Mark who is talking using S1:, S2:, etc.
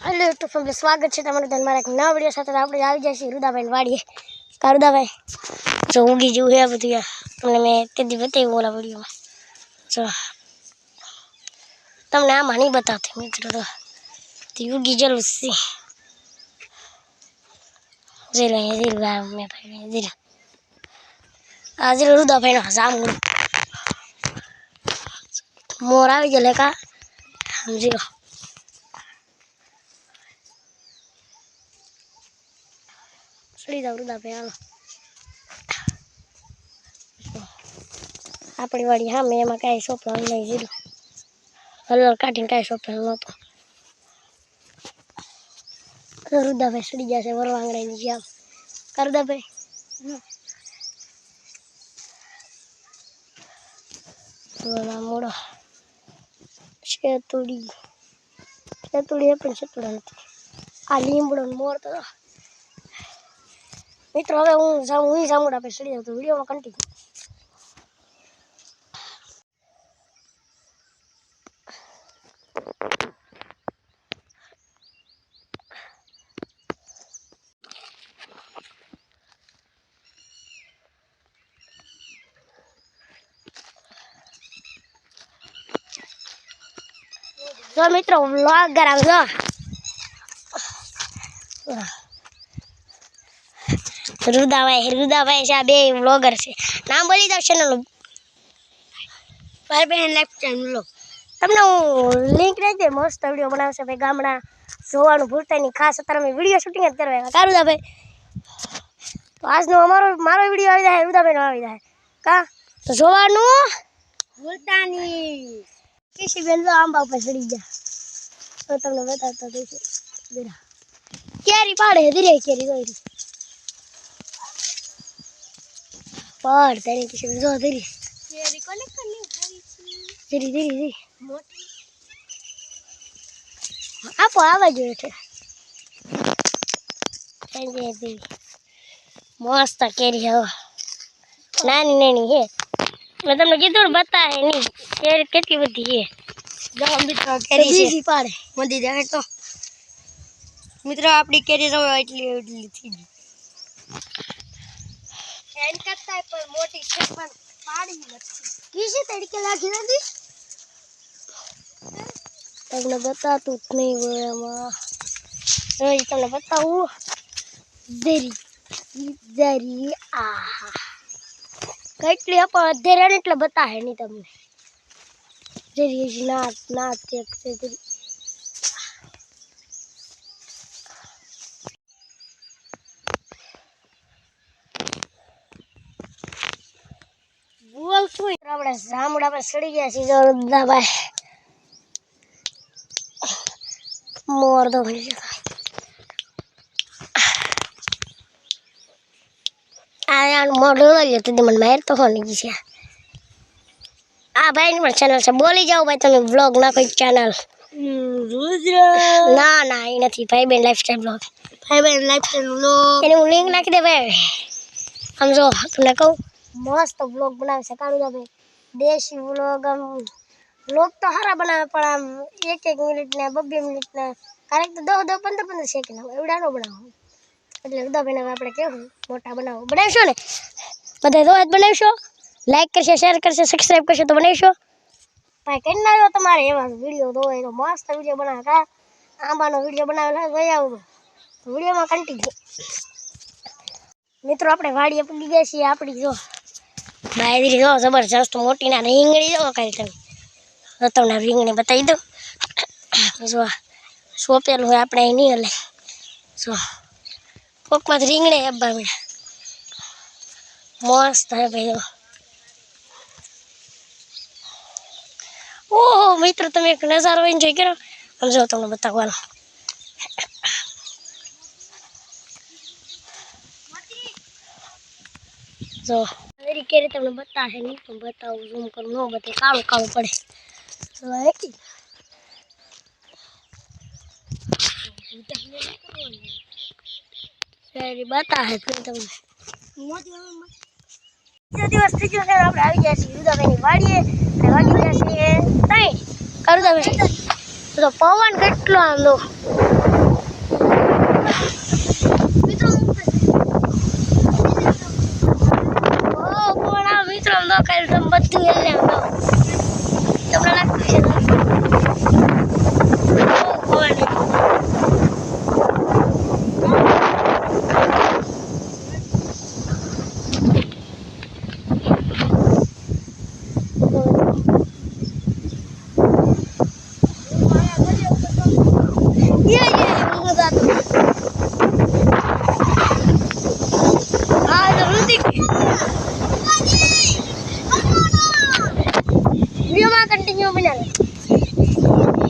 S1: hello तो family स्वागत है તમારું તમારા એક નવા વિડિયો સાથે આપણે આવી જઈએ રુદાભાઈ વાડીએ કા રુદાભાઈ જો ઉગી જો હે બધું તમને મેં તેદી બતાવ્યું ઓલા વિડિયોમાં જો તમને આમાં નહીં બતાવતી મિત્રો તો ઉગી જલું છે જીરો મેં ભાઈ જીરો આ જીરો રુદાભાઈ નો જામું મોર આવી ગયેલા કા જીરો સડી જાવ રુદાભાઈ હાલો આપણી વાડી હા મેં એમાં કાંઈ સોપલા નહીં જીરું હલર કાઢીને કાંઈ સોપેલ નહોતો રુદાભાઈ સડી જશે વરવાંગડાની જેમ કા રુદાભાઈ મોડો શેતુડી એ પણ શેતુડા નથી આ લીમડો મોર તો મિત્રો હવે હું જામુડા પર સડી જાઉં તો વિડીયોમાં કન્ટિન્યુ જો મિત્રો વ્લોગર આવજો રુદાભાઈ છે આ બે વ્લોગર છે નામ બોલી દો ચેનલનું ભાઈ બહેન લાઈફ ચેનલ તમને હું લિંક રહી દે મસ્ત વિડીયો બનાવશે ભાઈ ગામડા જોવાનું ભૂલતા નહીં ખાસ અત્યારે અમે વિડીયો શૂટિંગ જ કરવા આવ્યા કા રુદાભાઈ તો આજનો મારો વિડીયો આવી જાય રુદાભાઈનો આવી જાય કા તો જોવાનું ભૂલતા નહીં કેસી બેન આંબા ઉપર ચડી ગયા તો તમને બતાવતા દઈશું કેરી પાડે ધીરે કેરી દોરી पर तेरे किसी में जो धीरे तेरी कोने करनी है धीरे धीरे धीरे मोटी आप आवाज उठे धीरे धीरे मस्त केरी है नानी नानी है मैं तुमने किधर बता है नहीं केरी कितनी बड़ी है जो हम मित्र केरी से पाड़े मंदी देखे तो मित्र अपनी केरी जो इटली इटली थी एन करता है पर मोटी छे पर पाड़ी નથી किसी तरीके लागी નથી તમને બતાતું જ નહીં હોય એમાં રોજ તમને બતાવું દરી આહા કેટલી પણ અધેરે એટલે બતાહે નહીં તમને જરી નાત ચેક છે જરી બોલ છું આપણે જામડા પર સડી ગયા છીએ રુદાભાઈ મોર દો ભણી જતા આ મોઢું લઈ તો મને માર તો હોની છે આ ભાઈની પણ ચેનલ છે બોલી જાઓ ભાઈ તમે વ્લોગ નાખો ચેનલ ના ના એ નથી ભાઈ બેન લાઈફસ્ટાઈલ વ્લોગ એની હું લિંક નાખી દે ભાઈ આમ જો તમને કહું मस्त व्लॉग बनावे से कारुदा भाई देशी व्लॉग तो हरा बनावे पण आम 1 मिनिट ने 2 मिनिट ने क्यारेक तो 10 15 सेकंड एवडा नो बनाવો એટલે રુદાભાઈ ને આપણે કેવું મોટા બનાવો બનાવશો ને બધા રોજ બનાવશો લાઈક કરશે શેર કરશે સબસ્ક્રાઇબ કરશે તો બનાવશો ભાઈ કઈ ના આવ્યો તમારે એવા વિડિયો દોય તો મસ્ત વિડિયો બનાવે કા આંબાનો વિડિયો બનાવેલા ભાઈ આવો તો વિડિયોમાં કન્ટિન્યુ મિત્રો આપણે વાડીએ પૂગી ગયા છીએ આપણી જો બાયરી જો જબરજસ્ત મોટી ના રીંગણી જો કરી તમે તો તમને રીંગણી બતાવી દઉં જો સોપેલું હોય આપણે અહીં નહીં હલે જો કોકમાં રીંગણી હબ્બા મળ્યા મસ્ત હે ભાઈ ઓહો મિત્રો તમે એક નજારો એન્જોય કરો આમ જો તમને બતાવવાનો જો मेरी केरी તમને બતા હે નહીં પણ બતાવું ઝૂમ કરું નો બતે કાળું કાળું પડે તો એકી સારી બતા હે તમને મોટી દિવસ થઈ ગયો છે આપણે આવી ગયા છીએ રુદાભાઈની વાડીએ અને વાડી ગયા છીએ તઈ કરુદાભાઈ તો પવન કેટલો આમ લો મિત્રો પવન આ મિત્રો આમ તો કાલે તમે બધું એટલે આમ તો